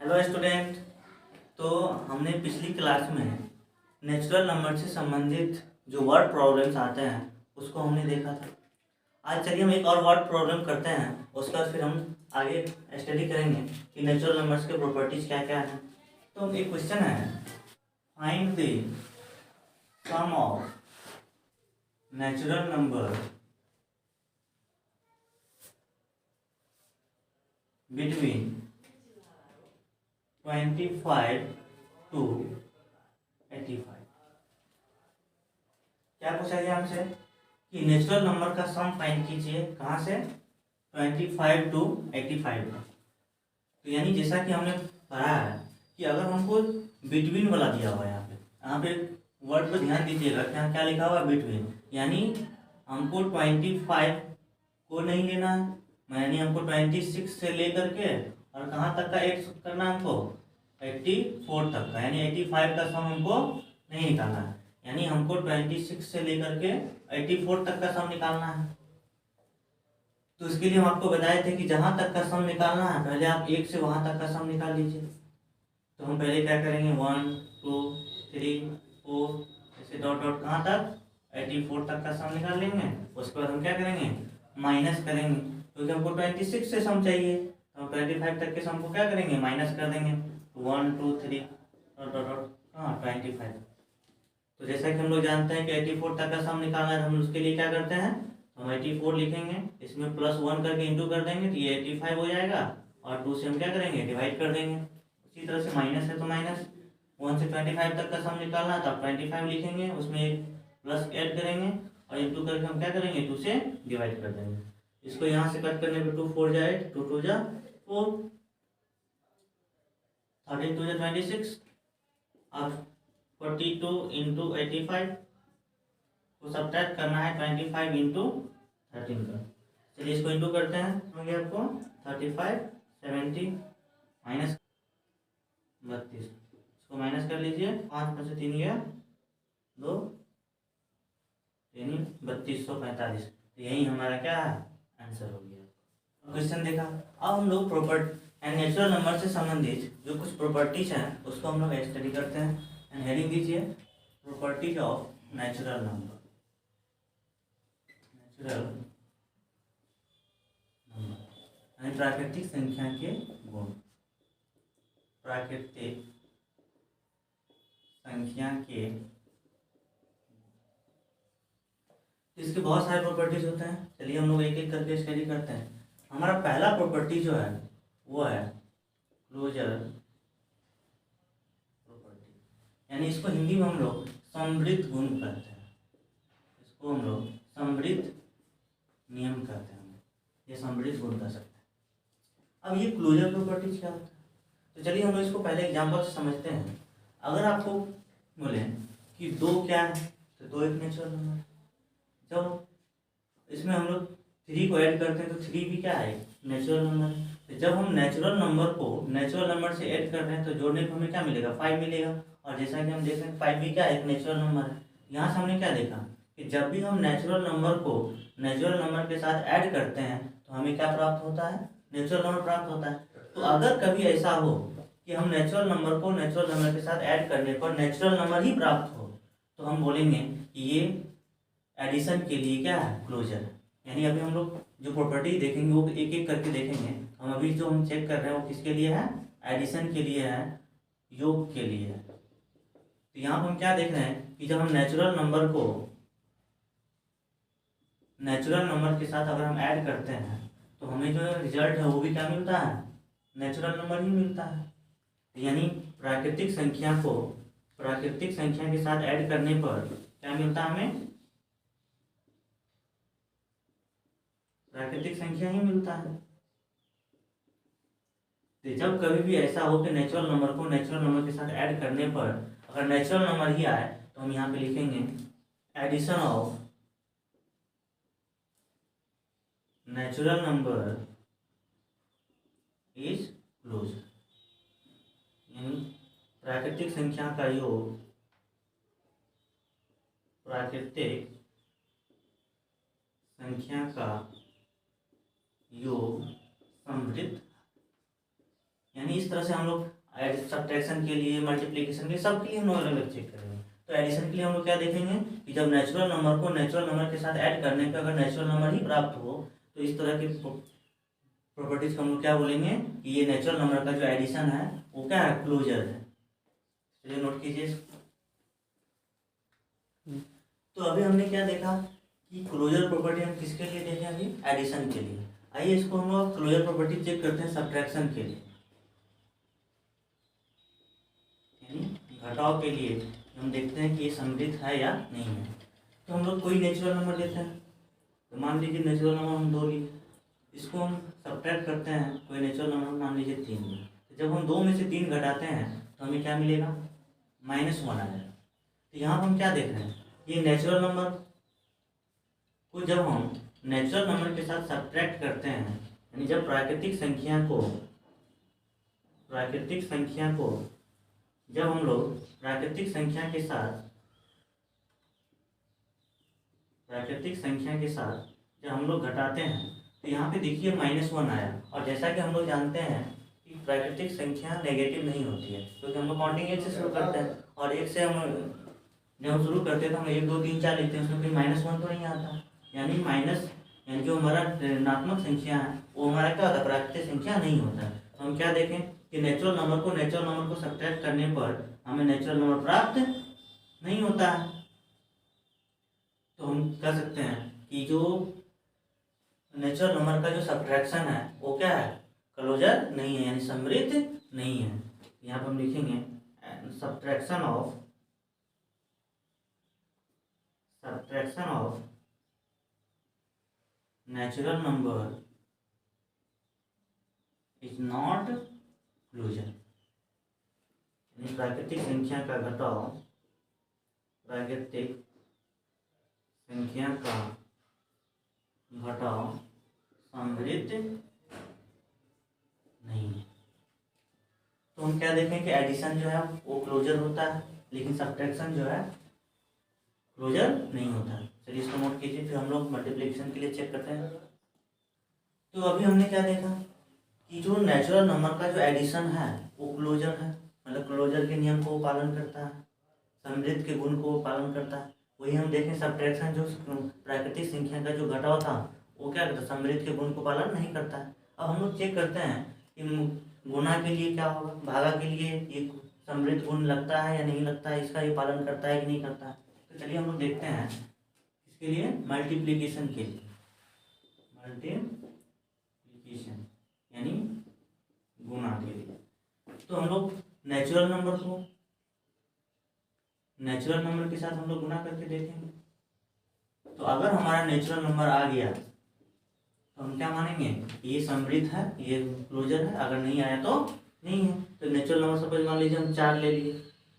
Hello student. तो हमने पिछली क्लास में नेचुरल नंबर से संबंधित जो वर्ड प्रॉब्लम्स आते हैं उसको हमने देखा था। आज चलिए हम एक और वर्ड प्रॉब्लम करते हैं, उसके बाद फिर हम आगे स्टडी करेंगे कि नेचुरल नंबर्स के प्रॉपर्टीज क्या क्या हैं। तो एक क्वेश्चन है, find the sum of natural number between 25 to 85। क्या पूछा गया हमसे कि नेचुरल नंबर का सम फाइंड कीजिए, कहाँ से? 25 to 85 का। तो यानी जैसा कि हमने पढ़ा है कि अगर हमको बिटवीन वाला दिया हुआ है, यहाँ पे वर्ड पर ध्यान दीजिएगा कि यहाँ क्या लिखा हुआ है, बिटवीन। यानी हमको 25 को नहीं लेना है, यानी हमको 26 से लेकर के और कहाँ तक का ऐड करना है हमको, 84 तक का। यानी 85 का सम हमको नहीं निकालना है, यानी हमको 26 से लेकर के 84 तक का सम निकालना है। तो इसके लिए हम आपको बताए थे कि जहाँ तक का सम निकालना है पहले आप 1 से वहाँ तक का सम निकाल लीजिए। तो हम पहले क्या करेंगे, 1 2 3 4 ऐसे डॉट डॉट कहाँ तक, 84 तक का सम निकाल लेंगे। उसके बाद हम क्या करेंगे, माइनस करेंगे, क्योंकि हमको 26 से सम चाहिए। तो हम 25 तक के सम को क्या करेंगे, माइनस कर देंगे। 1 2 3 डॉट डॉट डॉट हाँ 25। तो जैसा कि हम लोग जानते हैं कि 84 तक का सम निकालना है, हम उसके लिए क्या करते हैं, हम 84 लिखेंगे, इसमें +1 करके इंटू कर देंगे तो ये 85 हो जाएगा, और 2 से हम क्या करेंगे, डिवाइड कर देंगे। उसी तरह से माइनस है तो माइनस 1 से 25 तक का सम निकालना है तो आप 25 लिखेंगे, उसमें एक प्लस ऐड करेंगे और इंटू करके हम क्या करेंगे, 2 से डिवाइड कर देंगे। इसको यहाँ से कट करने पर 2 4 जाए, 2 2 जा 4, 13 2 जा 26। अब 42 इंटू 85 को सब्ट्रैक्ट करना है 25 इंटू 13 का। चलिए इसको इंटू करते हैं, हो गया आपको 35 70 माइनस 32। इसको माइनस कर लीजिए, 5 में से 3 गया 2 यानी 3245। तो यही हमारा क्या है, आंसर हो गया। क्वेश्चन देखा। अब हम लोग नेचुरल नंबर से संबंधित जो कुछ प्रॉपर्टीज हैं उसको हम लोग स्टडी करते हैं। एंड हेडिंग दीजिए, properties of natural number. Natural number यानी प्राकृतिक संख्या के गुण। प्राकृतिक संख्या के, इसके बहुत सारे प्रॉपर्टीज होते हैं। चलिए हम लोग एक एक करके स्टडी करते हैं। हमारा पहला प्रॉपर्टी जो है वो है क्लोजर प्रॉपर्टी, यानी इसको हिंदी में हम लोग समृद्ध गुण कहते हैं। इसको हम लोग समृद्ध नियम कहते हैं, ये समृद्ध गुण कह सकते हैं। अब ये क्लोजर प्रॉपर्टीज क्या होता है, तो चलिए हम लोग इसको पहले एग्जांपल से समझते हैं। अगर आपको बोले कि 2 क्या है, तो 2 एक नेचुरल नंबर है। जब इसमें हम लोग 3 को ऐड करते हैं तो 3 भी क्या है, नेचुरल नंबर है। तो जब हम नेचुरल नंबर को नेचुरल नंबर से ऐड कर रहे हैं तो जोड़ने पर हमें क्या मिलेगा, 5 मिलेगा। और जैसा कि हम देख रहे हैं 5 भी क्या है, एक नेचुरल नंबर है। यहाँ से हमने क्या देखा कि जब भी हम नेचुरल नंबर को नेचुरल नंबर के साथ ऐड करते हैं तो हमें क्या प्राप्त होता है, नेचुरल नंबर प्राप्त होता है। तो अगर कभी ऐसा हो कि हम नेचुरल नंबर को नेचुरल नंबर के साथ ऐड करने पर नेचुरल नंबर ही प्राप्त हो, तो हम बोलेंगे कि ये एडिशन के लिए क्या है, क्लोजर है। यानी अभी हम लोग जो प्रॉपर्टी देखेंगे वो एक एक करके देखेंगे। हम अभी जो हम चेक कर रहे हैं वो किसके लिए है, एडिशन के लिए है, योग के लिए है। तो यहाँ पर हम क्या देख रहे हैं कि जब हम नेचुरल नंबर को नेचुरल नंबर के साथ अगर हम ऐड करते हैं तो हमें जो रिजल्ट है वो भी क्या मिलता है, नेचुरल नंबर ही मिलता है। यानी प्राकृतिक संख्या को प्राकृतिक संख्या के साथ ऐड करने पर क्या मिलता है, हमें प्राकृतिक संख्या ही मिलता है। तो जब कभी भी ऐसा हो कि नेचुरल नंबर को नेचुरल नंबर के साथ ऐड करने पर अगर नेचुरल नंबर ही आए तो हम यहाँ पे लिखेंगे addition of natural number is closure. यानी प्राकृतिक संख्या का योग प्राकृतिक संख्या का योग समृद्ध, यानी इस तरह से हम लोग सब्ट्रैक्शन के लिए, मल्टीप्लिकेशन के लिए, सब के लिए हम लोग अलग अलग चेक करेंगे। तो एडिशन के लिए हम लोग क्या देखेंगे कि जब नेचुरल नंबर को नेचुरल नंबर के साथ ऐड करने पे अगर नेचुरल नंबर ही प्राप्त हो तो इस तरह की प्रॉपर्टीज को हम लोग क्या बोलेंगे कि ये नेचुरल नंबर का जो एडिशन है वो क्या है, क्लोजर है। चलिए नोट कीजिए। तो अभी हमने क्या देखा कि क्लोजर प्रॉपर्टी हम किसके लिए देखें, अभी एडिशन के लिए। आइए इसको हम लोग क्लोजर प्रॉपर्टी चेक करते हैं सब्ट्रैक्शन के लिए, यानी घटाव के लिए। हम देखते हैं कि ये समृद्ध है या नहीं है। तो हम लोग कोई नेचुरल नंबर लेते हैं, तो मान लीजिए नेचुरल नंबर हम 2 लिए, इसको हम सब्ट्रैक्ट करते हैं, कोई नेचुरल नंबर मान लीजिए 3 लिए। तो जब हम 2 में से 3 घटाते हैं तो हमें क्या मिलेगा, -1 आ जाएगा। तो यहाँ हम क्या देख रहे हैं, ये नेचुरल नंबर को जब हम नेचुरल नंबर के साथ सब्ट्रैक्ट करते हैं, यानी जब प्राकृतिक संख्या को जब हम लोग प्राकृतिक संख्या के साथ जब हम लोग घटाते हैं तो यहाँ पे देखिए -1 आया। और जैसा कि हम लोग जानते हैं कि प्राकृतिक संख्या नेगेटिव नहीं होती है, क्योंकि हम लोग काउंटिंग 1 से शुरू करते हैं, और 1 से हम जब हम शुरू करते हैं तो हम 1 2 3 4 लिखते हैं, उसमें कोई -1 तो नहीं आता। यानी जो हमारा ऋणात्मक संख्या है वो हमारा क्या होता है, प्राकृतिक संख्या नहीं होता है। तो हम क्या देखें कि नेचुरल नंबर को सब्ट्रैक्ट करने पर हमें नेचुरल नंबर प्राप्त नहीं होता है। तो हम कह सकते हैं कि जो नेचुरल नंबर का जो सब्ट्रैक्शन है वो क्या है, क्लोजर नहीं है, यानी समृद्ध नहीं है। यहाँ पर हम लिखेंगे subtraction of natural number is not closure, यानी प्राकृतिक संख्या का घटाव समृद्ध नहीं है। तो हम क्या देखें कि एडिशन जो है वो क्लोजर होता है, लेकिन सब्ट्रैक्शन जो है क्लोजर नहीं होता है। चलिए इसको नोट कीजिए। फिर हम लोग मल्टीप्लिकेशन के लिए चेक करते हैं। तो अभी हमने क्या देखा कि जो नेचुरल नंबर का जो एडिशन है वो क्लोजर है, मतलब क्लोजर के नियम को पालन करता है, समृद्ध के गुण को पालन करता है। वही हम देखें सब्ट्रैक्शन, जो प्राकृतिक संख्या का जो घटाव था वो क्या करता है, समृद्ध के गुण को पालन नहीं करता है। अब हम लोग चेक करते हैं कि गुणा के लिए क्या होगा, भागा के लिए ये समृद्ध गुण लगता है या नहीं लगता है, इसका ये पालन करता है कि नहीं करता है। तो चलिए हम लोग देखते हैं इसके लिए मल्टीप्लिकेशन के लिए, मल्टीप्लिकेशन यानी गुणा के लिए। तो हम लोग नेचुरल नंबर के साथ हम लोग गुणा करके देखेंगे। तो अगर हमारा नेचुरल नंबर आ गया तो हम क्या मानेंगे, ये समृद्ध है, ये क्लोजर है। अगर नहीं आया तो नहीं है। तो नेचुरल नंबर सपोज मान लीजिए हम 4 ले लिए,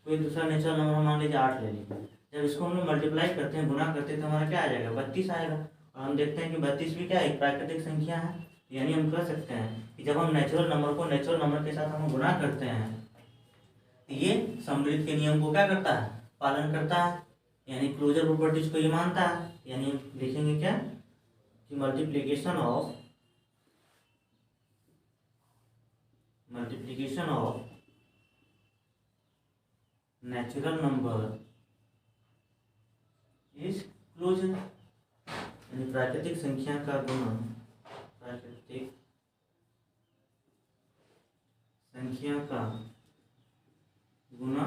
कोई दूसरा नेचुरल नंबर मान लीजिए 8 ले लिए। जब इसको हम लोग मल्टीप्लाई करते हैं, गुणा करते हैं, तो हमारा क्या आ जाएगा, 32 आएगा। और हम देखते हैं कि 32 भी क्या है, एक प्राकृतिक संख्या है। यानी हम कह सकते हैं कि जब हम नेचुरल नंबर को नेचुरल नंबर के साथ हम गुणा करते हैं तो ये समृद्ध के नियम को क्या करता है, पालन करता है, यानी क्लोजर प्रॉपर्टीज को ये मानता है। यानी हम लिखेंगे क्या कि multiplication of natural number is closure, यानी प्राकृतिक संख्या का गुणा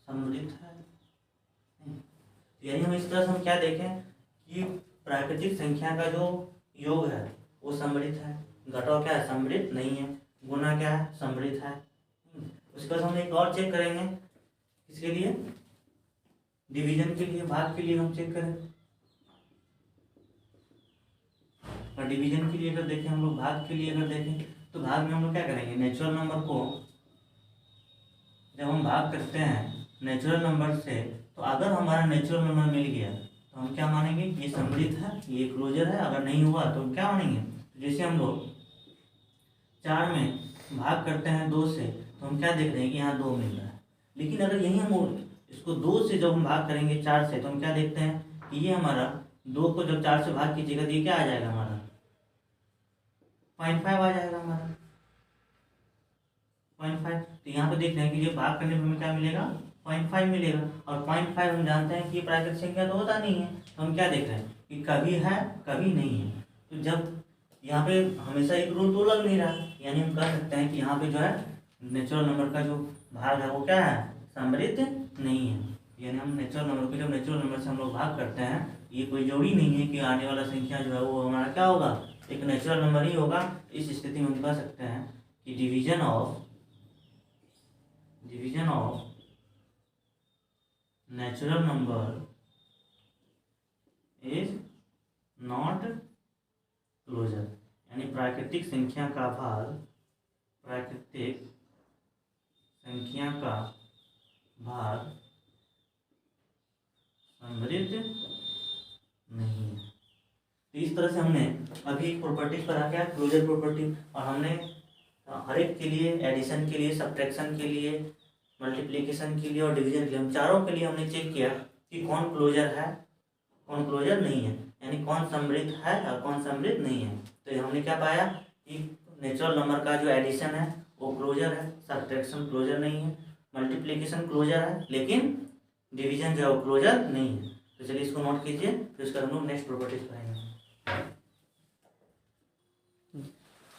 समृद्ध है। यानी हम इस तरह से हम क्या देखें कि प्राकृतिक संख्या का जो योग है वो समृद्ध है, घटाव क्या है, समृद्ध नहीं है, गुणा क्या है, समृद्ध है। उसके बाद हम एक और चेक करेंगे, इसके लिए डिवीजन के लिए, भाग के लिए हम चेक करें। और डिवीजन के लिए अगर देखें हम लोग, भाग के लिए अगर देखें तो भाग में हम लोग क्या करेंगे, नेचुरल नंबर को जब हम भाग करते हैं नेचुरल नंबर से, तो अगर हमारा नेचुरल नंबर मिल गया तो हम क्या मानेंगे, ये समृद्ध है, ये क्लोजर है। अगर नहीं हुआ तो हम क्या मानेंगे, जैसे हम लोग 4 में भाग करते हैं 2 से, तो हम क्या देख रहे हैं कि यहाँ 2 मिल रहा है। लेकिन अगर यही हम इसको 2 से जब हम भाग करेंगे 4 से, तो हम क्या देखते हैं कि ये हमारा 2 को जब 4 से भाग कीजिएगा तो ये क्या आ जाएगा, हमारा 0.5 आ जाएगा हमारा। 0.5। तो यहाँ पे देख रहे हैं कि ये भाग करने पर हमें क्या मिलेगा, 0.5 मिलेगा। और 0.5 हम जानते हैं कि ये प्राकृतिक संख्या तो होता नहीं है, तो हम क्या देख रहे हैं कि कभी है कभी नहीं है। तो जब यहाँ पे हमेशा एक रूल तो लग नहीं रहा, यानी हम कह सकते हैं कि यहाँ पे जो है नेचुरल नंबर का जो भाग है वो क्या है, समृद्ध नहीं है। यानी हम नेचुरल नंबर को जब नेचुरल नंबर से हम लोग भाग करते हैं, ये कोई जरूरी नहीं है कि आने वाला संख्या जो है वो हमारा क्या होगा, एक नेचुरल नंबर ही होगा। इस स्थिति में हम कह सकते हैं कि division of natural number is not closure, यानी प्राकृतिक संख्या का भाग समृद्ध नहीं है। तो इस तरह से हमने अभी एक प्रॉपर्टी पर आ गया क्लोजर प्रॉपर्टी, और हमने हर एक के लिए, एडिशन के लिए, सब्ट्रैक्शन के लिए, मल्टीप्लिकेशन के लिए और डिवीजन के लिए, हम चारों के लिए हमने चेक किया कि कौन क्लोजर है कौन क्लोजर नहीं है, यानी कौन समृद्ध है और कौन समृद्ध नहीं है। तो हमने क्या पाया कि नेचुरल नंबर का जो एडिशन है वो क्लोजर है, सब्ट्रैक्शन क्लोजर नहीं है, मल्टीप्लिकेशन क्लोजर है, लेकिन डिवीजन जो है वो क्लोजर नहीं है। तो चलिए इसको नोट कीजिए, फिर उसका हम लोग नेक्स्ट प्रॉपर्टीज पढ़ेंगे।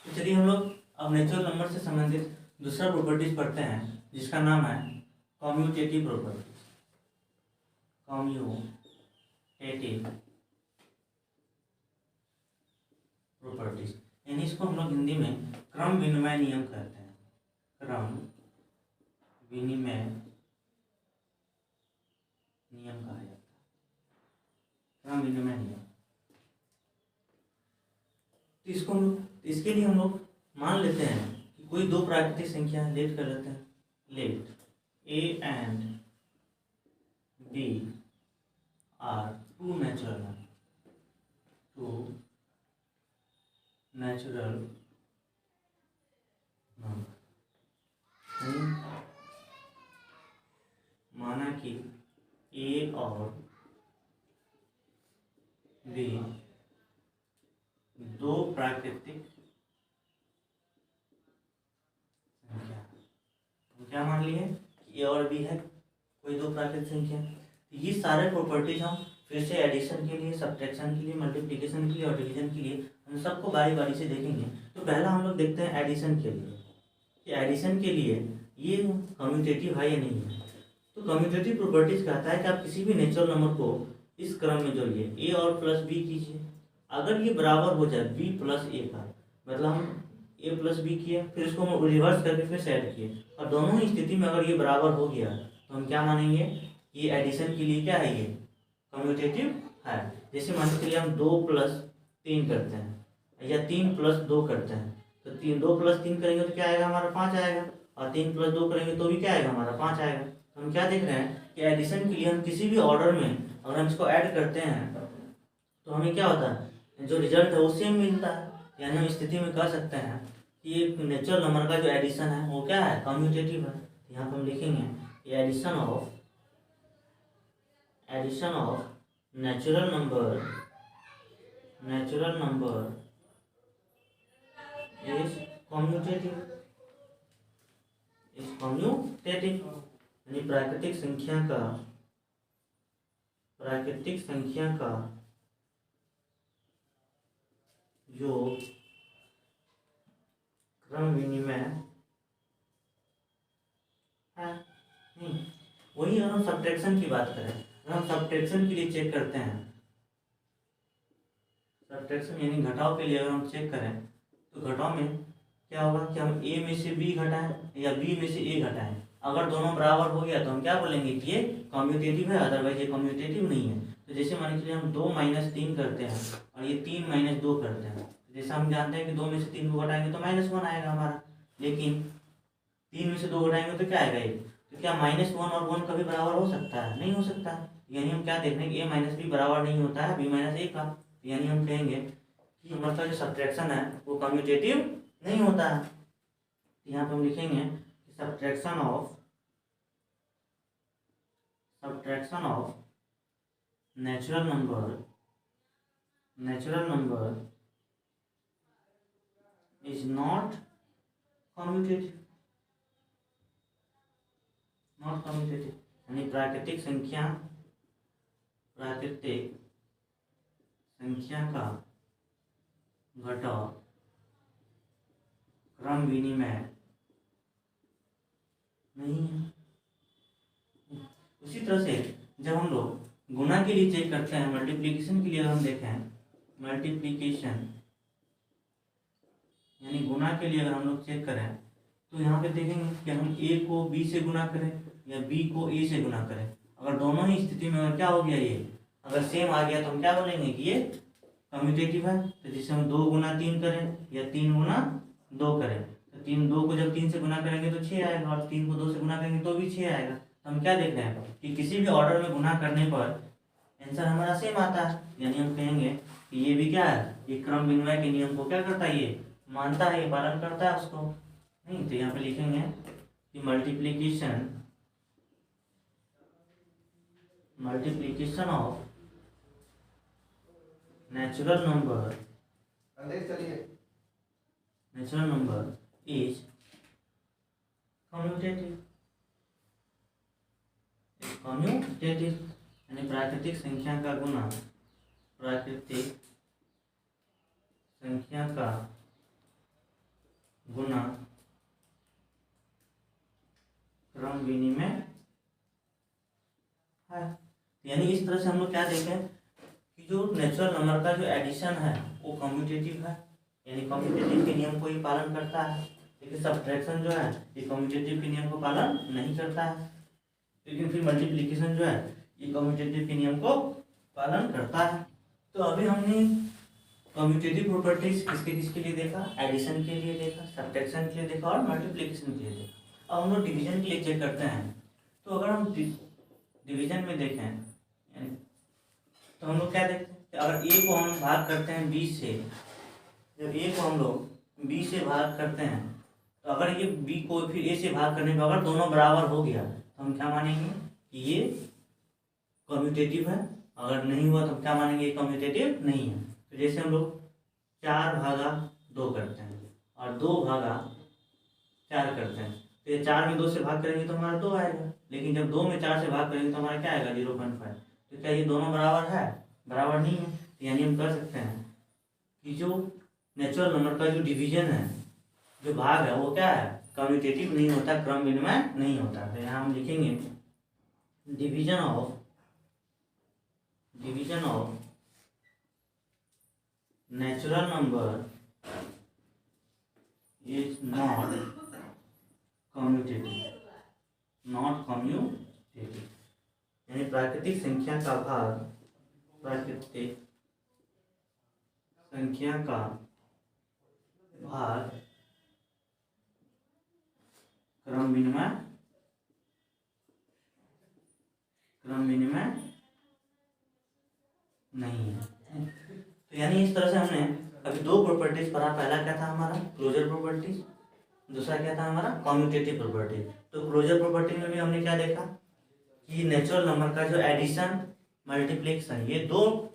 तो चलिए हम लोग अब नेचुरल नंबर से संबंधित दूसरा प्रॉपर्टीज पढ़ते हैं, जिसका नाम है कम्यूटेटिव प्रॉपर्टीज। कम्यूटेटिव प्रॉपर्टीज, यानी इसको हम लोग हिंदी में क्रम विनिमय नियम कहते हैं। क्रम विनिमय नियम कहा जाता है, क्रम विनिमय नियम। तो इसको हम लोग, इसके लिए हम लोग मान लेते हैं कि कोई दो प्राकृतिक संख्या लेट कर लेते हैं, late A and B are two natural number। माना कि A और B दो प्राकृतिक संख्या, क्या मान लिए कि A और B है कोई दो प्राकृतिक संख्या। ये सारे प्रॉपर्टीज हम फिर से एडिशन के लिए, सब्ट्रैक्शन के लिए, मल्टीप्लिकेशन के लिए और डिवीजन के लिए हम सबको बारी बारी से देखेंगे। तो पहला हम लोग देखते हैं एडिशन के लिए कि एडिशन के लिए ये कम्यूटेटिव है या नहीं है। तो कम्यूटेटिव प्रॉपर्टीज कहता है कि आप किसी भी नेचुरल नंबर को इस क्रम में जोड़िए, A और प्लस B कीजिए, अगर ये बराबर हो जाए B प्लस A का, मतलब हम A प्लस B किया, फिर इसको हम रिवर्स करके फिर से ऐड किए, और दोनों ही स्थिति में अगर ये बराबर हो गया तो हम क्या मानेंगे, ये एडिशन के लिए क्या है, ये कम्यूटेटिव है। जैसे मान के चलिए हम 2 प्लस 3 करते हैं या 3 प्लस 2 करते हैं, तो 2 प्लस 3 करेंगे तो क्या आएगा हमारा 5 आएगा, और 3 प्लस 2 करेंगे तो भी क्या आएगा हमारा 5 आएगा। तो हम क्या देख रहे हैं कि एडिशन के लिए हम किसी भी ऑर्डर में अगर हम इसको ऐड करते हैं तो हमें क्या होता है, जो रिजल्ट है वो सेम मिलता है। यानी हम स्थिति में कह सकते हैं कि ये नेचुरल नंबर का जो एडिशन है वो क्या है, कम्यूटेटिव है। यहाँ पर हम लिखेंगे addition of natural number is commutative, यानी प्राकृतिक संख्या का जो क्रम विनिमय है। वही अगर हम सब्ट्रैक्शन की बात करें, अगर हम सब्ट्रैक्शन के लिए चेक करते हैं, सब्ट्रैक्शन यानी घटाव के लिए अगर हम चेक करें तो घटाव में क्या होगा कि हम A में से B घटाएं या B में से A घटाएं, अगर दोनों बराबर हो गया तो हम क्या बोलेंगे कि ये कम्यूटेटिव है, अदरवाइज ये कम्यूटेटिव नहीं है। तो जैसे मान लीजिए हम 2 - 3 करते हैं और ये 3 - 2 करते हैं, जैसे हम जानते हैं कि 2 में से 3 को घटाएंगे तो -1 आएगा हमारा, लेकिन 3 में से 2 घटाएंगे तो क्या आएगा 1। तो क्या -1 और 1 कभी बराबर हो सकता है, नहीं हो सकता। यानी हम क्या देख रहे हैं A - B बराबर नहीं होता है B - A का, यानी हम कहेंगे कि हमारा जो सब्ट्रैक्शन है वो कम्यूटेटिव नहीं होता है। यहाँ पर हम लिखेंगे subtraction of natural number is not commutative, not commutative, यानी प्राकृतिक संख्या का घटक क्रम विनिमय नहीं है। उसी तरह से जब हम लोग गुणा के लिए चेक करते हैं, मल्टीप्लिकेशन के लिए अगर हम देखें, मल्टीप्लिकेशन यानी गुणा के लिए अगर हम लोग चेक करें तो यहाँ पे देखेंगे कि हम a को b से गुना करें या b को a से गुना करें। अगर दोनों ही स्थिति में अगर क्या हो गया, ये अगर सेम आ गया तो हम क्या बोलेंगे कि ये कम्यूटेटिव है। तो जैसे हम 2 गुना 3 करें या 3 गुना 2 करें, तो 2 को जब 3 से गुना करेंगे तो 6 आएगा, और 3 को 2 से गुना करेंगे तो भी 6 आएगा। तो हम क्या देख रहे हैं कि किसी भी ऑर्डर में गुना करने पर आंसर हमारा सेम आता है, यानी हम कहेंगे कि ये भी क्या है, ये क्रम विनिमय के नियम को क्या करता है, ये मानता है, ये पालन करता है उसको। नहीं तो यहाँ पे लिखेंगे कि multiplication of natural number is commutative, यानी प्राकृतिक संख्या का गुना क्रम विनिमय है। यानी इस तरह से हम लोग क्या देखें कि जो नेचुरल नंबर का जो एडिशन है वो कम्यूटेटिव है, यानी कम्यूटेटिव के नियम को ही पालन करता है। लेकिन सब्ट्रैक्शन जो है ये कम्यूटेटिव के नियम को पालन नहीं करता है। लेकिन फिर मल्टीप्लिकेशन जो है ये कम्यूटेटिव के नियम को पालन करता है। तो अभी हमने कम्यूटेटिव प्रॉपर्टीज किसके लिए देखा, एडिशन के लिए देखा, सब्ट्रैक्शन के लिए देखा और मल्टीप्लिकेशन के लिए देखा। अब हम लोग डिवीजन के लिए चेक करते हैं। तो अगर हम डिवीजन में देखें तो हम लोग क्या देखते हैं, अगर a को हम भाग करते हैं b से, जब a को हम लोग b से भाग करते हैं तो अगर ये b को फिर a से भाग करने पर अगर दोनों बराबर हो गया तो हम क्या मानेंगे कि ये कम्यूटेटिव है। अगर नहीं हुआ तो हम क्या मानेंगे, ये कम्यूटेटिव नहीं है। तो जैसे हम लोग 4/2 करते हैं और 2/4 करते हैं, तो ये 4 में 2 से भाग करेंगे तो हमारा 2 आएगा, लेकिन जब 2 में 4 से भाग करेंगे तो हमारा क्या आएगा, 0.5। तो क्या ये दोनों बराबर है, बराबर नहीं है। तो यानी हम कर सकते हैं कि जो नेचुरल नंबर का जो डिवीजन है, जो भाग है, वो क्या है, कम्यूटेटिव नहीं होता, क्रम विनिमय नहीं होता। तो यहाँ हम लिखेंगे division of natural number is not commutative, यानी प्राकृतिक संख्या का भाग क्रम विनिमय नहीं है। तो यानी इस तरह से हमने अभी 2 प्रॉपर्टीज पढ़ा। पहला क्या था हमारा, क्लोजर प्रॉपर्टीज, दूसरा क्या था हमारा, कम्यूटेटिव प्रॉपर्टी। तो क्लोजर प्रॉपर्टी में भी हमने क्या देखा कि नेचुरल नंबर का जो एडिशन, मल्टीप्लिकेशन, ये 2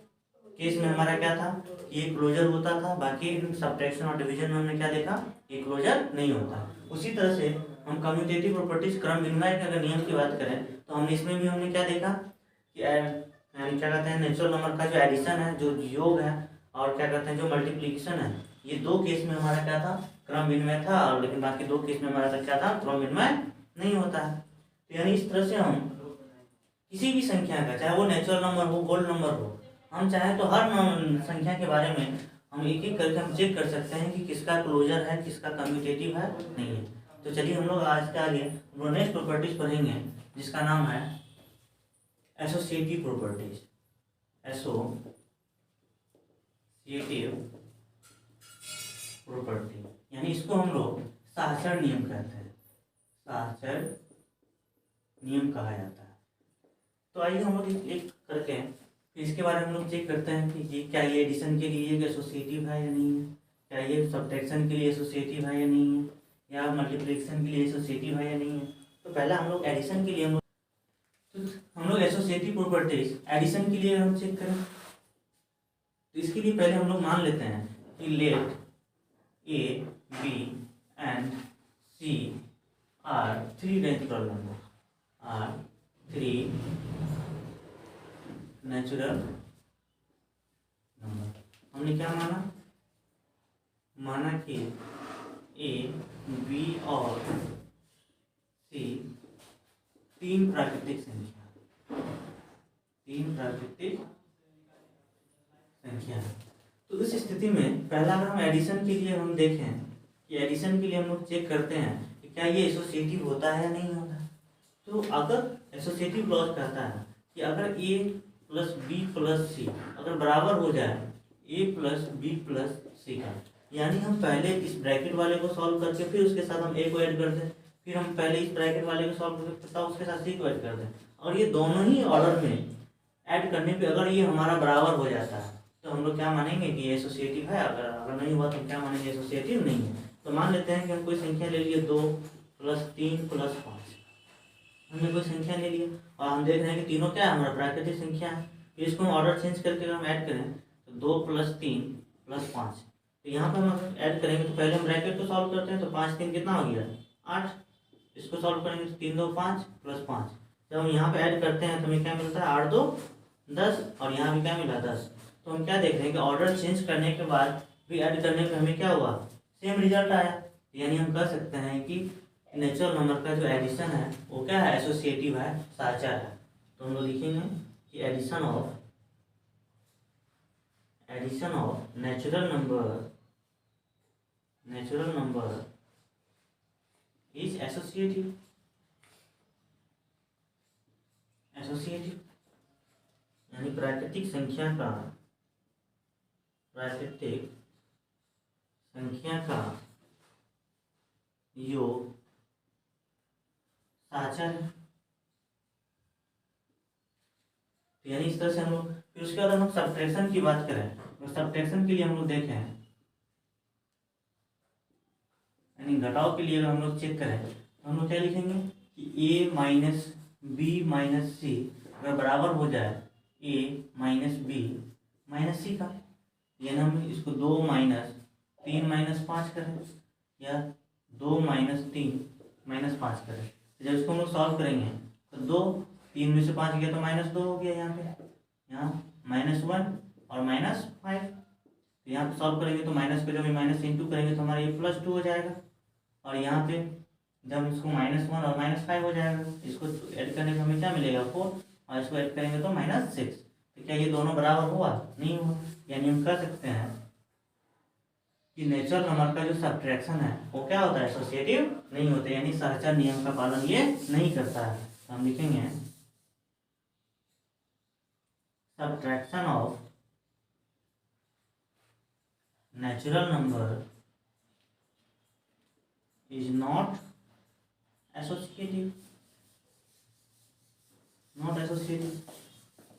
केस में हमारा क्या था, ये क्लोजर होता था। बाकी सब्ट्रैक्शन और डिवीजन में हमने क्या देखा, ये क्लोजर नहीं होता। उसी तरह से हम कम्यूटेटिव प्रॉपर्टीज, क्रम विनिमय के अगर नियम की बात करें तो हमने इसमें भी हमने क्या देखा कि यानी क्या कहते हैं, नेचुरल नंबर का जो एडिशन है, जो योग है, और क्या कहते हैं जो मल्टीप्लिकेशन है, ये 2 केस में हमारा क्या था, क्रम विनिमय था। और लेकिन बाकी 2 केस में हमारा क्या था, क्रम विनिमय नहीं होता है। तो यानी इस तरह से हम किसी भी संख्या का, चाहे वो नेचुरल नंबर हो, होल नंबर हो, हम चाहे तो हर संख्या के बारे में हम एक एक करके हम चेक कर सकते हैं कि किसका क्लोजर है, किसका कम्यूटेटिव है, नहीं है। तो चलिए हम लोग आज के आगे नेक्स्ट प्रॉपर्टीज पढ़ेंगे जिसका नाम है एसोसिएटिव प्रॉपर्टीज। एसोसिएटिव प्रॉपर्टी यानी इसको हम लोग साहचर्य नियम कहते हैं, साहचर्य नियम कहा जाता है। तो आइए हम लोग एक करके इसके बारे में हम लोग चेक करते हैं कि क्या ये एडिशन के लिए एसोसिएटिव है या नहीं है, क्या ये सब्ट्रैक्शन के लिए एसोसिएटिव है या नहीं है, या मल्टीप्लिकेशन के लिए एसोसिएटिव है या नहीं है। तो पहला हम लोग एडिशन के लिए हम लोग एसोसिएटिव प्रॉपर्टीज एडिशन के लिए हम चेक करें। तो इसके लिए पहले हम लोग मान लेते हैं कि let A, B and C are 3 natural number, are 3 natural number. हमने क्या माना कि ए, बी और सी तीन प्राकृतिक संख्या है। तो इस स्थिति में पहला अगर हम एडिशन के लिए हम देखें कि एडिशन के लिए हम लोग चेक करते हैं कि क्या ये एसोसिएटिव होता है या नहीं होता। तो अगर एसोसिएटिव क्लॉज कहता है कि अगर ए प्लस बी प्लस सी अगर बराबर हो जाए ए प्लस बी प्लस सी का, यानी हम पहले इस ब्रैकेट वाले को सॉल्व करके फिर उसके साथ हम ए को ऐड कर दें, फिर हम पहले इस ब्रैकेट वाले को सॉल्व करके तब उसके साथ सी को ऐड कर दें, और ये दोनों ही ऑर्डर में ऐड करने पे अगर ये हमारा बराबर हो जाता है तो हम लोग क्या मानेंगे कि एसोसिएटिव है। अगर नहीं हुआ तो क्या मानेंगे, एसोसिएटिव नहीं है। तो मान लेते हैं कि हम कोई संख्या ले लिए 2 + 3 + 5, हमने कोई संख्या ले लिया और हम देख रहे हैं कि तीनों क्या है, हमारा प्राकृतिक संख्या है। फिर इसको हम ऑर्डर चेंज करके अगर हम ऐड करें तो 2 + 3 + 5, तो यहाँ पर हम ऐड करेंगे तो पहले हम ब्रैकेट को सॉल्व करते हैं तो 5 3 कितना हो गया 8। इसको सॉल्व करेंगे तो 3 2 5 + 5, जब हम यहाँ पे ऐड करते हैं तो हमें क्या मिलता है 8 2 10 और यहाँ भी क्या मिला 10। तो हम क्या देख रहे हैं कि ऑर्डर चेंज करने के बाद भी ऐड करने पे हमें क्या हुआ, सेम रिजल्ट आया। यानी हम कह सकते हैं कि नेचुरल नंबर का जो एडिशन है वो क्या है, एसोसिएटिव है, साझा है। तो हम लोग लिखेंगे कि addition of natural number is associative यानी प्राकृतिक संख्या का योग साझा है। यानी इस तरह से हम लोग, फिर उसके बाद हम सब्ट्रैक्शन की बात करें तो सब्ट्रैक्शन के लिए हम लोग देखें, यानी घटाव के लिए अगर हम लोग चेक करें तो हम लोग क्या लिखेंगे कि a माइनस बी माइनस सी अगर बराबर हो जाए a माइनस बी माइनस सी का, यानी हम इसको 2 माइनस 3 माइनस 5 करें या 2 माइनस 3 माइनस 5 करें। जब इसको हम लोग सॉल्व करेंगे तो 2 3 में से 5 गया तो -2 हो गया, यहाँ -1 और -5। तो यहाँ पे सॉल्व करेंगे तो माइनस को जब माइनस इंटू करेंगे तो हमारा ये +2 हो जाएगा, और यहाँ पे जब इसको -1 और -5 हो जाएगा, इसको ऐड करने पे हमें क्या मिलेगा 4, और इसको ऐड करेंगे तो -6। तो क्या ये दोनों बराबर हुआ, नहीं हुआ। यानी हम कह सकते हैं कि नेचुरल नंबर का जो सब्ट्रैक्शन है वो क्या होता है, एसोसिएटिव नहीं होता, यानी सहचर नियम का पालन ये नहीं करता है। हम लिखेंगे subtraction of natural number is not associative,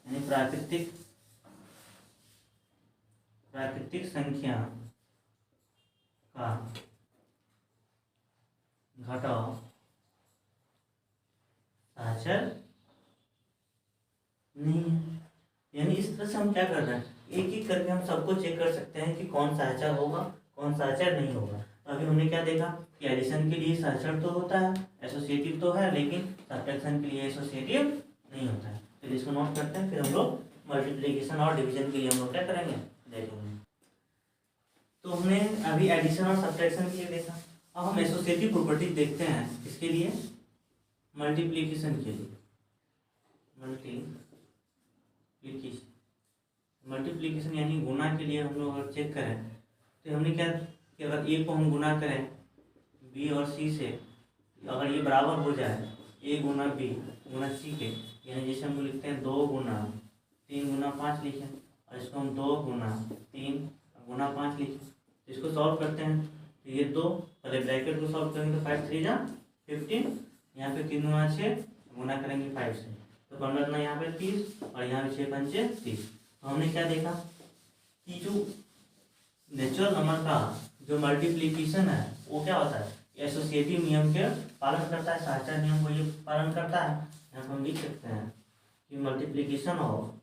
यानी प्राकृतिक संख्या का घटाव साझर नहीं है। यानी इस तरह से हम क्या कर रहे हैं, एक एक करके हम सबको चेक कर सकते हैं कि कौन सहचर होगा कौन सहचर नहीं होगा। तो अभी हमने क्या देखा कि एडिशन के लिए सहचर तो होता है, एसोसिएटिव तो है, लेकिन सब्ट्रैक्शन के लिए एसोसिएटिव नहीं होता है। तो इसको नोट करते हैं, फिर हम लोग मल्टीप्लिकेशन और डिवीजन के लिए हम लोग क्या करेंगे देखेंगे। तो हमने अभी एडिशन और सब्ट्रैक्शन के लिए देखा, अब हम एसोसिएटिव प्रॉपर्टी देखते हैं इसके लिए, मल्टीप्लिकेशन के लिए। मल्टीप्लिकेशन यानी गुना के लिए हम लोग अगर चेक करें तो हमने क्या कि अगर ए को हम गुना करें बी और सी से, अगर ये बराबर हो जाए ए गुना बी गुना सी के, यानी जैसे हम लिखते हैं 2 गुना 3 गुना 5 लिखें, और इसको हम 2 गुना 3 गुना 5 लिखें। इसको सॉल्व करते हैं तो ये 2 पहले ब्रैकेट को सॉल्व करेंगे तो 5 3 जा 15, यहाँ पे 3 गुना 6 गुना करेंगे 5 से तो 15 यहाँ पे 30 और यहाँ पे 6 पंचे 30। तो हमने क्या देखा कि जो नेचुरल नंबर का जो मल्टीप्लिकेशन है वो क्या होता है, एसोसिएटिव नियम के पालन करता है, सहचर नियम को ये पालन करता है। यहाँ पर हम लिख सकते हैं कि multiplication of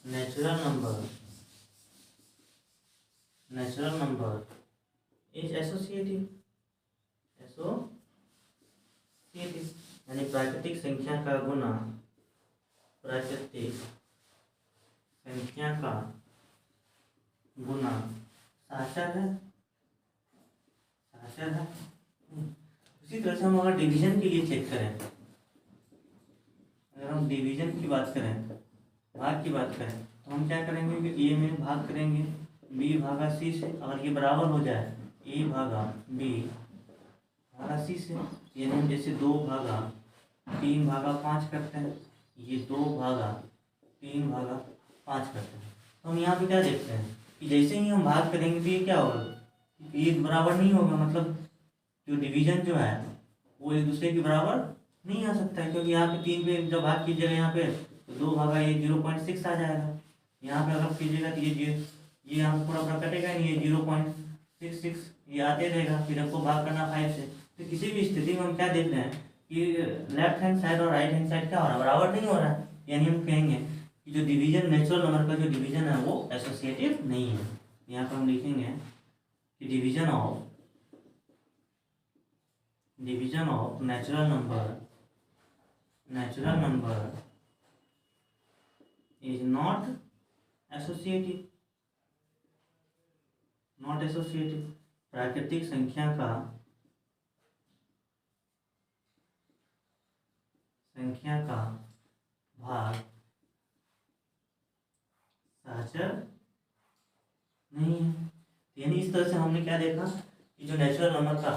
natural number is associative, associative, यानी प्राकृतिक संख्या का गुना प्राकृतिक संख्या का गुना साचर है। उसी तरह से हम अगर डिवीजन के लिए चेक करें, अगर हम डिवीजन की बात करें, भाग की बात करें, तो हम क्या करेंगे कि ए में भाग करेंगे बी भागा सी से। अगर ये बराबर हो जाए ए भागा बी भागा सी से, यानी हम जैसे 2 भागा 3 भागा 5 करते हैं, ये 2 भागा 3 भागा 5 करते हैं। तो हम यहाँ पे क्या देखते हैं कि जैसे ही हम भाग करेंगे तो ये क्या होगा, ये बराबर नहीं होगा, मतलब जो डिवीजन जो है वो एक दूसरे के बराबर नहीं आ सकता है, क्योंकि यहाँ पे 3 पे जब भाग कीजिएगा यहाँ पे तो 2 भागा ये 0.6 आ जाएगा। यहाँ पे अगर कीजिएगा तो ये यहाँ पे पूरा कटेगा नहीं, ये 0.66 ये आते रहेगा, फिर आपको भाग करना 5 से। तो किसी भी स्थिति में हम क्या देख रहे हैं कि लेफ्ट हैंड साइड और राइट हैंड साइड क्या हो रहा है, बराबर नहीं हो रहा है, यानी हम कहेंगे कि जो डिवीजन नेचुरल नंबर का जो डिवीजन है वो एसोसिएटिव नहीं है। यहाँ पर हम लिखेंगे कि division of natural number is not associative. प्राकृतिक संख्या का भाग साचर नहीं है। यानी इस तरह से हमने क्या देखा कि जो नेचुरल नंबर का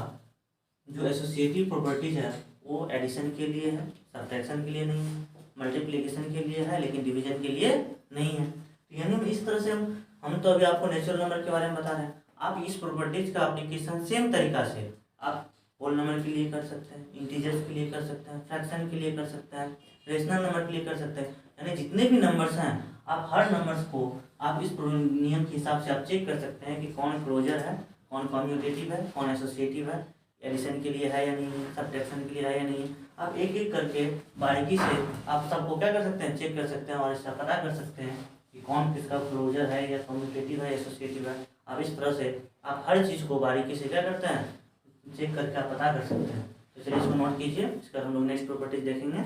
जो एसोसिएटिव प्रॉपर्टीज है वो एडिशन के लिए है, सब्ट्रैक्शन के लिए नहीं है, मल्टीप्लिकेशन के लिए है, लेकिन डिवीजन के लिए नहीं है। तो यानी इस तरह से हम तो अभी आपको नेचुरल नंबर के बारे में बता रहे हैं, आप इस प्रॉपर्टीज का एप्लीकेशन सेम तरीका से आप होल नंबर के लिए कर सकते हैं, इंटीजर्स के लिए कर सकते हैं, फ्रैक्शन के लिए कर सकते हैं, रेशनल नंबर के लिए कर सकते हैं। यानी जितने भी नंबर्स हैं आप हर नंबर्स को आप इस नियम के हिसाब से आप चेक कर सकते हैं कि कौन क्लोजर है, कौन कम्यूटेटिव है, कौन एसोसिएटिव है, एडिशन के लिए है या नहीं है, सब्ट्रैक्शन के लिए है या नहीं है। आप एक एक करके बारीकी से आप सबको क्या कर सकते हैं, चेक कर सकते हैं और इसका पता कर सकते हैं कि कौन किसका क्लोजर है या कम्यूटेटिव है, एसोसिएटिव है। आप इस तरह से आप हर चीज़ को बारीकी से क्या करते हैं, चेक करके आप पता कर सकते हैं। तो चलिए इसको नोट कीजिए, इसका हम लोग नेक्स्ट प्रॉपर्टीज देखेंगे।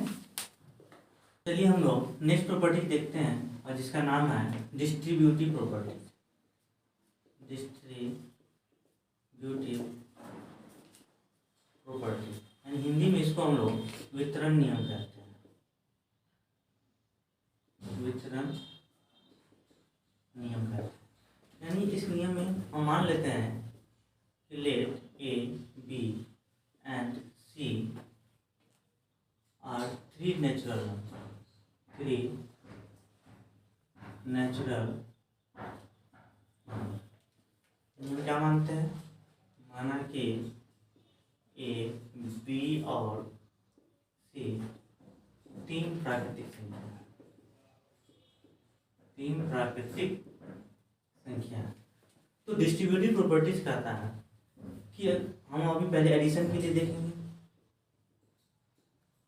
चलिए हम लोग नेक्स्ट प्रॉपर्टीज देखते हैं और जिसका नाम है डिस्ट्रीब्यूटिव प्रॉपर्टीज। डिस्ट्रीब्यूटिव प्रॉपर्टी यानी हिंदी में इसको हम लोग वितरण नियम कहते हैं। वितरण नियम कहते हैं, यानी इस नियम में हम मान लेते हैं कि let A B and C are 3 natural हम क्या मानते हैं, माना कि ए बी और सी 3 प्राकृतिक संख्या। तो डिस्ट्रीब्यूटिव प्रॉपर्टीज कहता है कि हम अभी पहले एडिशन के लिए देखेंगे,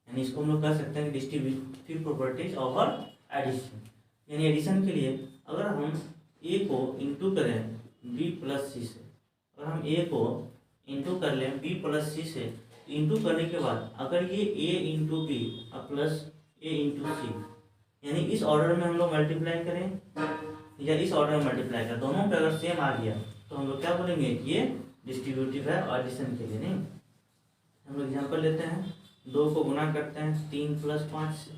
यानी इसको हम लोग कह सकते हैं कि डिस्ट्रीब्यूटिव प्रॉपर्टीज ओवर एडिशन। यानी एडिशन के लिए अगर हम ए को इंटू करें बी प्लस सी से, अगर हम ए को इंटू कर लें बी प्लस सी से, इंटू करने के बाद अगर ये ए इंटू बी और प्लस ए इंटू सी, यानी इस ऑर्डर में हम लोग मल्टीप्लाई करें या इस ऑर्डर में मल्टीप्लाई करें, दोनों पे अगर सेम आ गया तो हम लोग क्या बोलेंगे, ये डिस्ट्रीब्यूटिव है और एडिशन के लिए नहीं। हम लोग एग्जाम्पल लेते हैं, 2 को गुना करते हैं 3 + 5 से,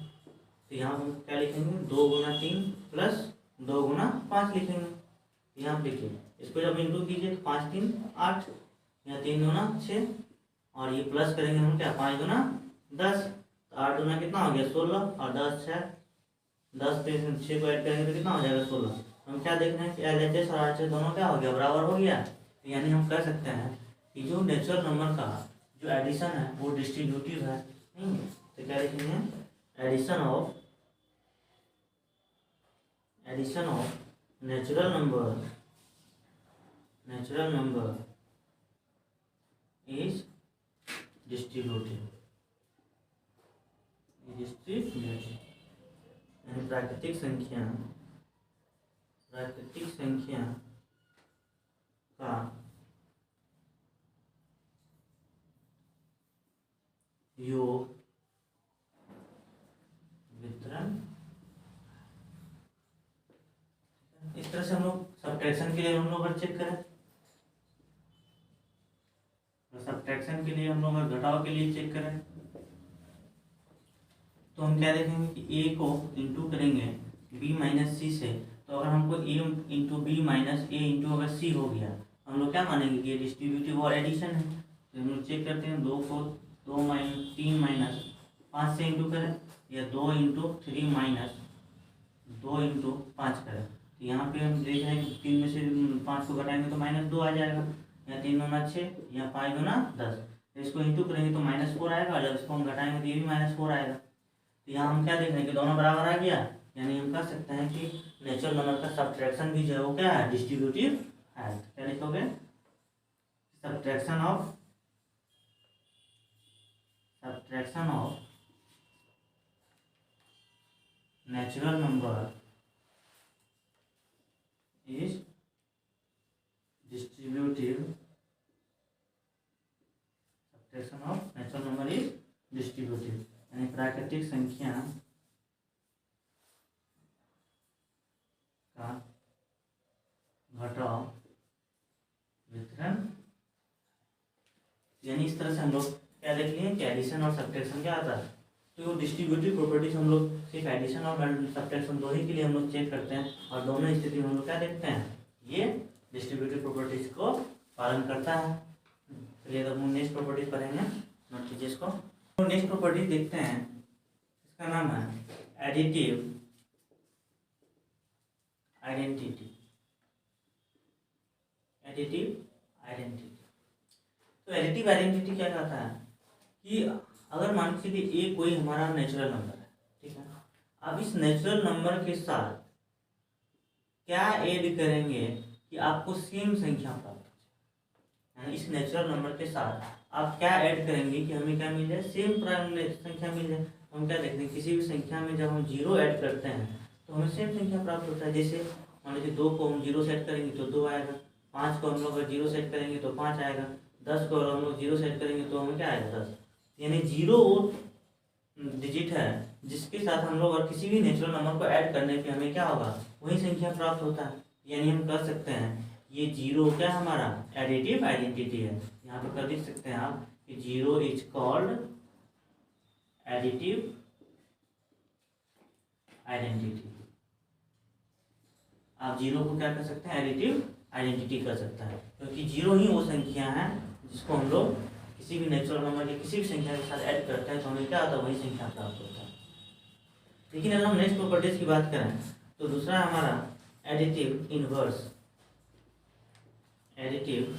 तो यहाँ हम क्या लिखेंगे, 2 × 3 + 2 × 5 लिखेंगे। यहाँ पे लिखिए, इसको जब इंटू कीजिए तो 5 × 3 = 8, या 3 × 6 और ये प्लस करेंगे हम क्या, 5 × 10, तो 8 × कितना हो गया 16 और 10 6, 10 पे 6 को ऐड करेंगे तो कितना हो जाएगा 16। हम क्या देख रहे हैं कि LHS और RHS दोनों क्या हो गया, बराबर हो गया। तो यानी हम कह सकते हैं कि जो नेचुरल नंबर का जो एडिशन है वो डिस्ट्रीब्यूटिव है। तो क्या लिखेंगे, addition of natural number is distributive. यानी प्राकृतिक संख्या का योग वितरण। इस तरह से हम लोग सब्ट्रैक्शन के लिए हम लोग अगर चेक करें तो सब्ट्रैक्शन के लिए हम लोग अगर घटाव के लिए चेक करें तो हम क्या देखेंगे कि a को इंटू करेंगे b माइनस सी से। तो अगर हमको a into B minus A into अगर c हो गया हम लोग क्या मानेंगे कि ये डिस्ट्रीब्यूटिव और एडिशन है। तो हम लोग चेक करते हैं 2 को 3 माइनस 5 से इंटू करें या 2 इंटू 3 माइनस 2 इंटू 5 करें। तो यहाँ पे हम देख रहे हैं कि 3 में से 5 को घटाएंगे तो -2 आ जाएगा, या 3 दूना 6 या 5 दूना 10। इसको इंटू करेंगे तो -4 आएगा, जब इसको हम घटाएंगे तो ये भी -4 आएगा। तो यहाँ हम क्या देख रहे हैं कि दोनों बराबर आ गया, यानी हम कह सकते हैं कि नेचुरल नंबर का सब्ट्रैक्शन भी जो है वो क्या है, डिस्ट्रीब्यूटिव है। क्या लिखोगे, subtraction of natural number is distributive. Subtraction of natural number is distributive, यानी प्राकृतिक संख्या का घटाव वितरण। यानी इस तरह से हम लोग क्या देख लिए कि एडिशन और सब्ट्रैक्शन क्या आता है। तो डिस्ट्रीब्यूटिव प्रॉपर्टीज हम लोग सिर्फ एडिशन और सब्ट्रैक्शन दो ही के लिए हम लोग चेक करते हैं, और दोनों स्थिति में हम लोग क्या देखते हैं, ये डिस्ट्रीब्यूटिव प्रॉपर्टीज को पालन करता है। चलिए अब हम नेक्स्ट प्रॉपर्टीज पढ़ेंगे, नोट कीजिए इसको। तो नेक्स्ट प्रॉपर्टी देखते हैं, इसका नाम है एडिटिव आइडेंटिटी। तो एडिटिव आइडेंटिटी क्या कहता है कि अगर मान के चलिए ए कोई हमारा नेचुरल नंबर है, ठीक है। अब इस नेचुरल नंबर के साथ क्या ऐड करेंगे कि आपको सेम संख्या प्राप्त हो जाए। यानी इस नेचुरल नंबर के साथ आप क्या ऐड करेंगे कि हमें क्या मिल जाए, सेम संख्या मिल जाए। हम क्या देखते हैं, किसी भी संख्या में जब हम 0 ऐड करते हैं तो हमें सेम संख्या प्राप्त होता है। जैसे मान लीजिए 2 को हम 0 सेट करेंगे तो 2 आएगा, 5 को हम लोग अगर 0 सेट करेंगे तो 5 आएगा, 10 को अगर हम लोग 0 सेट करेंगे तो हमें क्या आएगा, 10। यानी 0 वो डिजिट है जिसके साथ हम लोग और किसी भी नेचुरल नंबर को ऐड करने पे हमें क्या होगा, वही संख्या प्राप्त होता है। यानी हम कह सकते हैं ये 0 क्या हमारा एडिटिव आइडेंटिटी है। यहाँ पे कर लिख सकते हैं आप कि 0 इज कॉल्ड एडिटिव आइडेंटिटी। आप 0 को क्या कर सकते हैं, एडिटिव आइडेंटिटी कर सकता है, क्योंकि 0 ही वो संख्या है जिसको हम लोग किसी भी नेचुरल नंबर के किसी भी संख्या के साथ ऐड करते हैं तो हमें क्या होता है, वही संख्या प्राप्त होता है। लेकिन अगर हम नेक्स्ट प्रॉपर्टीज की बात करें तो दूसरा हमारा एडिटिव इनवर्स। एडिटिव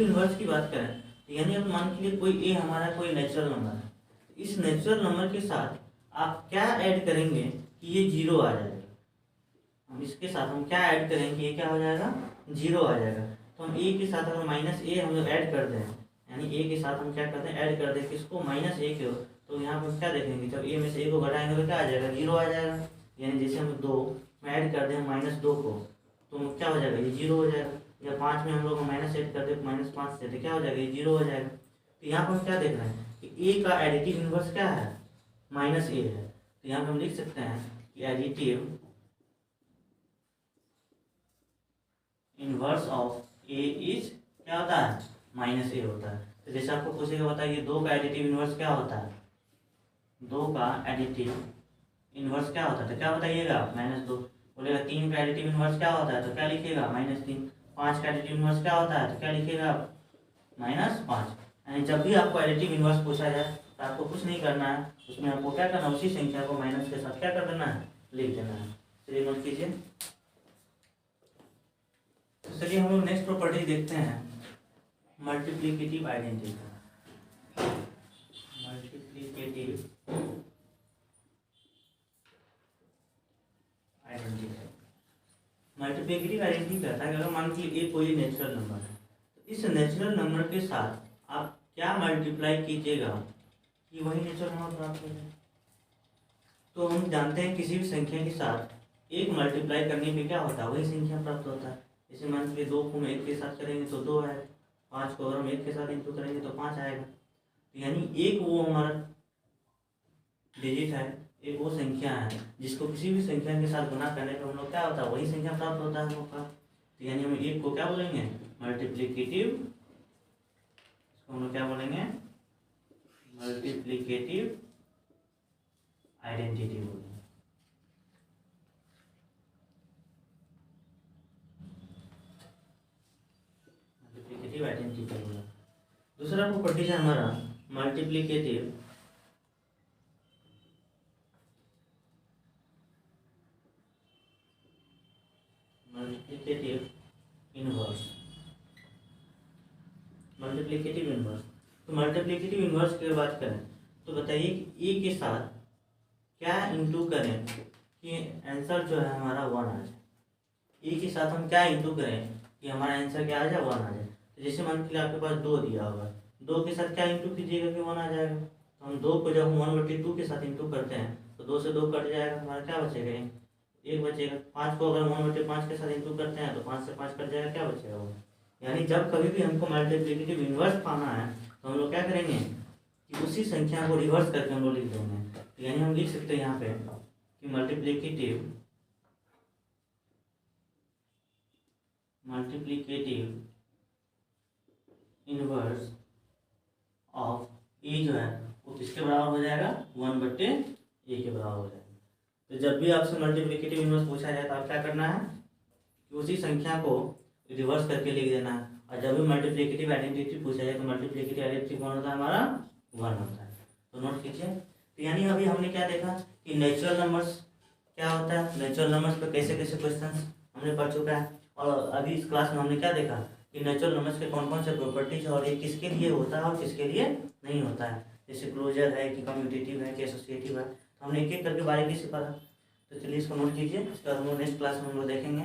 इनवर्स की बात करें तो यानी अब मान लीजिए कोई ए हमारा कोई नेचुरल नंबर है, इस नेचुरल नंबर के साथ आप क्या ऐड करेंगे कि ये 0 आ जाएगा। हम इसके साथ हम क्या ऐड करेंगे, ये क्या हो जाएगा, 0 आ जाएगा। तो हम ए के साथ अगर -a हम लोग ऐड कर दें, यानी ए के साथ हम क्या करते हैं, ऐड कर दें किसको, -a को, तो यहाँ पर क्या देखेंगे, जब ए में से a को घटाएंगे तो क्या आ जाएगा, 0 आ जाएगा। यानी जैसे हम 2 में ऐड कर दें -2 को तो क्या हो जाएगा, ये 0 हो जाएगा। या 5 में हम लोग माइनस ऐड कर दें -5 से तो क्या हो जाएगा, ये 0 हो जाएगा। तो यहाँ पर हम क्या देख रहे हैं कि ए का एडिटिव इनवर्स क्या है, -a है। तो यहाँ पर हम लिख सकते हैं कि additive inverse of A is क्या होता है, -a होता है। तो जैसे आपको पूछेगा बताइए 2 का एडिटिव इनवर्स क्या होता है, 2 का एडिटिव इनवर्स क्या होता है, तो क्या बताइएगा, -2। बोलेगा 3 का एडिटिव इनवर्स क्या होता है तो क्या लिखिएगा, -3। 5 का एडिटिव इनवर्स क्या होता है तो क्या लिखिएगा, -5। यानी जब भी आपको एडिटिव इनवर्स पूछा जाए तो आपको कुछ नहीं करना है, उसमें आपको क्या करना है, उसी संख्या को माइनस के साथ क्या कर देना है, लिख देना है। चलिए नोट कीजिए। तो चलिए हम लोग नेक्स्ट प्रॉपर्टी देखते हैं, मल्टीप्लिकेटिव आइडेंटिटी। मल्टीप्लिकेटिव आइडेंटिटी कहता है कि अगर मान लीजिए ए कोई नेचुरल नंबर है तो इस नेचुरल नंबर के साथ आप क्या मल्टीप्लाई कीजिएगा कि वही नेचुरल नंबर प्राप्त हो जाए। तो हम जानते हैं किसी भी संख्या के साथ 1 मल्टीप्लाई करने पे क्या होता है, वही संख्या प्राप्त होता है। जैसे मान लीजिए 2 को हम 1 के साथ करेंगे तो 2 आएगा, 5 को अगर हम 1 के साथ इंटू करेंगे तो 5 आएगा। तो यानी एक वो हमारा डिजिट है, एक वो संख्या है जिसको किसी भी संख्या के साथ गुना करने पर हम लोग क्या होता है, वही संख्या प्राप्त होता है हम लोग का। तो यानी हम एक को क्या बोलेंगे, मल्टीप्लिकेटिव, इसको हम लोग क्या बोलेंगे, मल्टीप्लिकेटिव आइडेंटिटी बोलेंगे। मल्टीप्लिकेटिव आइडेंटिटी बोलेंगे। दूसरा प्रॉपर्टी है हमारा मल्टीप्लिकेटिव इनवर्स। मल्टीप्लिकेटिव इनवर्स, तो मल्टीप्लिकेटिव इनवर्स की बात करें तो बताइए कि ए के साथ क्या इंटू करें कि आंसर जो है हमारा 1 आ जाए। ए के साथ हम क्या इंटू करें कि हमारा आंसर क्या आ जाए, 1 आ जाए। तो जैसे मान के आपके पास 2 दिया होगा, 2 के साथ क्या इंटू कीजिएगा कि 1 आ जाएगा। तो हम 2 को जब हम 1/2 के साथ इंटू करते हैं तो 2 से 2 कट जाएगा, हमारा क्या बचेगा, 1 बचेगा। 5 को अगर 1/5 के साथ इंटू करते हैं तो 5 से 5 कट जाएगा, क्या बचेगा वो। यानी जब कभी भी हमको मल्टीप्लिकेटिव इनवर्स पाना है तो हम लोग क्या करेंगे कि उसी संख्या को रिवर्स करके हम लोग लिख देंगे। तो यानी हम लिख सकते हैं यहाँ पे कि मल्टीप्लिकेटिव इनवर्स ऑफ ए जो है वो किसके बराबर हो जाएगा, 1/a के बराबर हो जाएगा। तो जब भी आपसे मल्टीप्लिकेटिव इनवर्स पूछा जाए तो आप क्या करना है कि उसी संख्या को रिवर्स करके लिख देना है। और जब भी मल्टीप्लिकेटिव आइडेंटिटी पूछा जाए तो मल्टीप्लिकेटिव आइडेंटिटी कौन होता है, हमारा 1 होता है। तो नोट कीजिए। तो यानी अभी हमने क्या देखा कि नेचुरल नंबर्स क्या होता है, नेचुरल नंबर्स पे कैसे कैसे क्वेश्चन हमने पढ़ चुका है। और अभी इस क्लास में हमने क्या देखा कि नेचुरल नंबर्स के कौन कौन से प्रॉपर्टीज और ये किसके लिए होता है और किसके लिए नहीं होता है। जैसे क्लोजर है कि कम्यूटेटिव है कि एसोसिएटिव है, तो हमने एक एक करके बारीकी से पढ़ा। तो चलिए इसको नोट कीजिए, इसके बाद हम लोग नेक्स्ट क्लास में हम लोग देखेंगे।